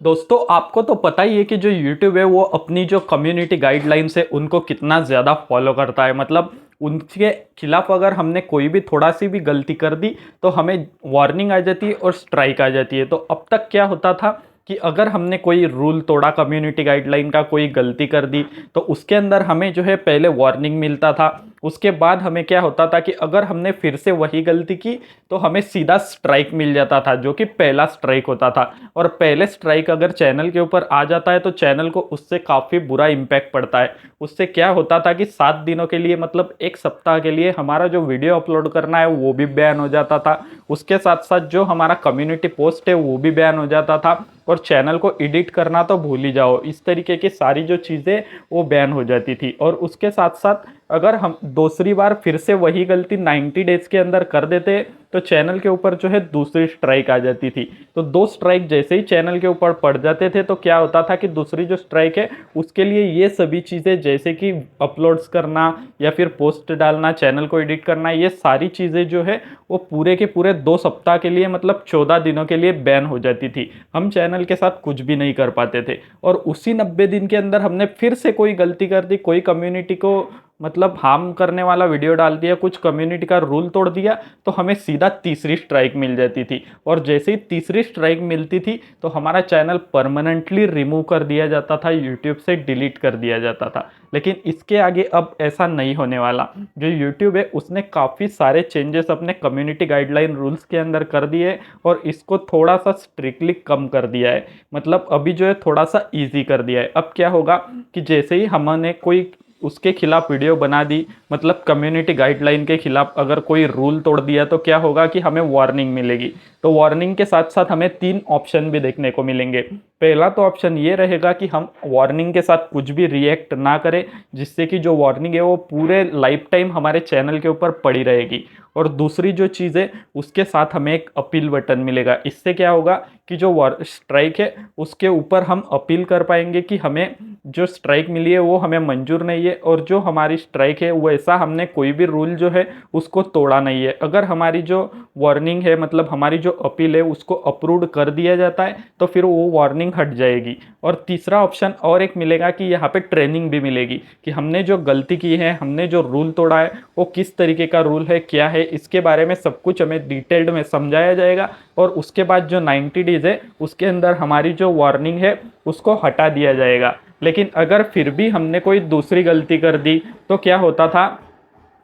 दोस्तों आपको तो पता ही है कि जो YouTube है वो अपनी जो कम्युनिटी गाइडलाइंस है उनको कितना ज़्यादा फॉलो करता है। मतलब उनके खिलाफ अगर हमने कोई भी थोड़ा सी भी गलती कर दी तो हमें वार्निंग आ जाती है और स्ट्राइक आ जाती है। तो अब तक क्या होता था कि अगर हमने कोई रूल तोड़ा, कम्युनिटी गाइडलाइन का कोई गलती कर दी, तो उसके अंदर हमें जो है पहले वार्निंग मिलता था। उसके बाद हमें क्या होता था कि अगर हमने फिर से वही गलती की तो हमें सीधा स्ट्राइक मिल जाता था, जो कि पहला स्ट्राइक होता था। और पहले स्ट्राइक अगर चैनल के ऊपर आ जाता है तो चैनल को उससे काफ़ी बुरा इम्पैक्ट पड़ता है। उससे क्या होता था कि 7 दिनों के लिए, मतलब एक सप्ताह के लिए हमारा जो वीडियो अपलोड करना है वो भी बैन हो जाता था। उसके साथ साथ जो हमारा कम्युनिटी पोस्ट है वो भी बैन हो जाता था। और चैनल को एडिट करना तो भूल ही जाओ, इस तरीके की सारी जो चीज़ें वो बैन हो जाती थी। और उसके साथ साथ अगर हम दूसरी बार फिर से वही गलती 90 डेज के अंदर कर देते तो चैनल के ऊपर जो है दूसरी स्ट्राइक आ जाती थी। तो 2 स्ट्राइक जैसे ही चैनल के ऊपर पड़ जाते थे तो क्या होता था कि दूसरी जो स्ट्राइक है उसके लिए ये सभी चीज़ें, जैसे कि अपलोड्स करना या फिर पोस्ट डालना, चैनल को एडिट करना, ये सारी चीज़ें जो है वो पूरे के पूरे 2 सप्ताह के लिए, मतलब 14 दिनों के लिए बैन हो जाती थी। हम चैनल के साथ कुछ भी नहीं कर पाते थे। और उसी 90 दिन के अंदर हमने फिर से कोई गलती कर दी, कोई कम्युनिटी को मतलब हार्म करने वाला वीडियो डाल दिया, कुछ कम्युनिटी का रूल तोड़ दिया, तो हमें सीधा तीसरी स्ट्राइक मिल जाती थी। और जैसे ही तीसरी स्ट्राइक मिलती थी तो हमारा चैनल परमानेंटली रिमूव कर दिया जाता था, यूट्यूब से डिलीट कर दिया जाता था। लेकिन इसके आगे अब ऐसा नहीं होने वाला। जो यूट्यूब है उसने काफ़ी सारे चेंजेस अपने कम्युनिटी गाइडलाइन रूल्स के अंदर कर दिए और इसको थोड़ा सा स्ट्रिक्टली कम कर दिया है। मतलब अभी जो है थोड़ा सा ईजी कर दिया है। अब क्या होगा कि जैसे ही हमने कोई उसके खिलाफ वीडियो बना दी, मतलब कम्युनिटी गाइडलाइन के खिलाफ अगर कोई रूल तोड़ दिया, तो क्या होगा कि हमें वार्निंग मिलेगी। तो वार्निंग के साथ साथ हमें 3 ऑप्शन भी देखने को मिलेंगे। पहला तो ऑप्शन ये रहेगा कि हम वार्निंग के साथ कुछ भी रिएक्ट ना करें, जिससे कि जो वार्निंग है वो पूरे लाइफ टाइम हमारे चैनल के ऊपर पड़ी रहेगी। और दूसरी जो चीज़ है उसके साथ हमें एक अपील बटन मिलेगा। इससे क्या होगा कि जो स्ट्राइक है उसके ऊपर हम अपील कर पाएंगे कि हमें जो स्ट्राइक मिली है वो हमें मंजूर नहीं है, और जो हमारी स्ट्राइक है वो ऐसा हमने कोई भी रूल जो है उसको तोड़ा नहीं है। अगर हमारी जो वार्निंग है, मतलब हमारी जो अपील है, उसको अप्रूव कर दिया जाता है तो फिर वो वार्निंग हट जाएगी। और तीसरा ऑप्शन और एक मिलेगा कि यहाँ पे ट्रेनिंग भी मिलेगी कि हमने जो गलती की है, हमने जो रूल तोड़ा है वो किस तरीके का रूल है, क्या है, इसके बारे में सब कुछ हमें डिटेल्ड में समझाया जाएगा। और उसके बाद जो 90 डेज है उसके अंदर हमारी जो वार्निंग है उसको हटा दिया जाएगा। लेकिन अगर फिर भी हमने कोई दूसरी गलती कर दी तो क्या होता था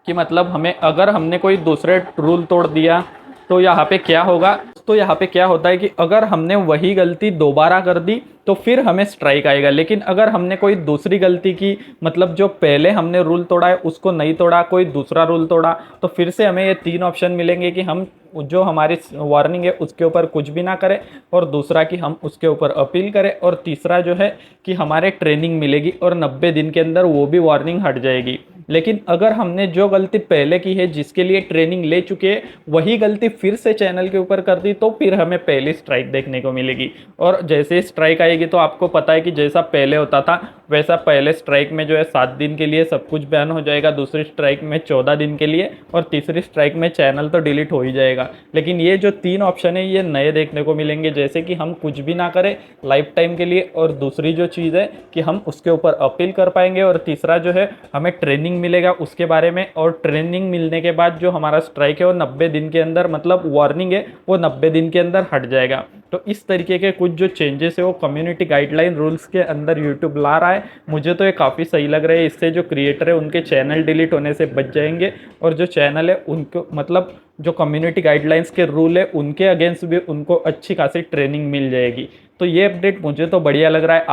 कि मतलब हमें, अगर हमने कोई दूसरे रूल तोड़ दिया तो यहाँ पे क्या होगा, तो यहाँ पे क्या होता है कि अगर हमने वही गलती दोबारा कर दी तो फिर हमें स्ट्राइक आएगा। लेकिन अगर हमने कोई दूसरी गलती की, मतलब जो पहले हमने रूल तोड़ा है उसको नहीं तोड़ा, कोई दूसरा रूल तोड़ा, तो फिर से हमें ये 3 ऑप्शन मिलेंगे कि हम जो हमारी वार्निंग है उसके ऊपर कुछ भी ना करें, और दूसरा कि हम उसके ऊपर अपील करें, और तीसरा जो है कि हमारे ट्रेनिंग मिलेगी और 90 दिन के अंदर वो भी वार्निंग हट जाएगी। लेकिन अगर हमने जो गलती पहले की है, जिसके लिए ट्रेनिंग ले चुके हैं, वही गलती फिर से चैनल के ऊपर कर दी तो फिर हमें पहली स्ट्राइक देखने को मिलेगी। और जैसे स्ट्राइक आएगी तो आपको पता है कि जैसा पहले होता था वैसा पहले स्ट्राइक में जो है 7 दिन के लिए सब कुछ बैन हो जाएगा, दूसरी स्ट्राइक में 14 दिन के लिए, और तीसरी स्ट्राइक में चैनल तो डिलीट हो ही जाएगा। लेकिन ये जो 3 ऑप्शन है ये नए देखने को मिलेंगे, जैसे कि हम कुछ भी ना करें लाइफ टाइम के लिए, और दूसरी जो चीज़ है कि हम उसके ऊपर अपील कर पाएंगे, और तीसरा जो है हमें ट्रेनिंग मिलेगा उसके बारे में। और ट्रेनिंग मिलने के बाद जो हमारा स्ट्राइक है वो 90 दिन के अंदर, मतलब वार्निंग है वो 90 दिन के अंदर हट जाएगा। तो इस तरीके के कुछ जो चेंजेस है वो कम्युनिटी गाइडलाइन रूल्स के अंदर यूट्यूब ला रहा है। मुझे तो ये काफ़ी सही लग रहा है। इससे जो क्रिएटर है उनके चैनल डिलीट होने से बच जाएंगे, और जो चैनल है उनको, मतलब जो कम्युनिटी गाइडलाइंस के रूल है उनके अगेंस्ट भी उनको अच्छी खासी ट्रेनिंग मिल जाएगी। तो ये अपडेट मुझे तो बढ़िया लग रहा है।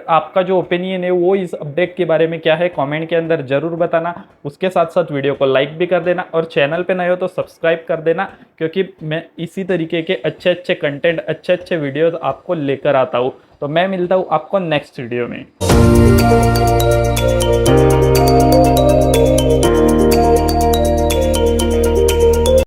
आपका जो ओपिनियन है वो इस अपडेट के बारे में क्या है, कमेंट के अंदर ज़रूर बताना। उसके साथ साथ वीडियो को लाइक भी कर देना, और चैनल पे नए हो तो सब्सक्राइब कर देना, क्योंकि मैं इसी तरीके के अच्छे अच्छे कंटेंट, अच्छे अच्छे वीडियोस आपको लेकर आता हूँ। तो मैं मिलता हूँ आपको नेक्स्ट वीडियो में।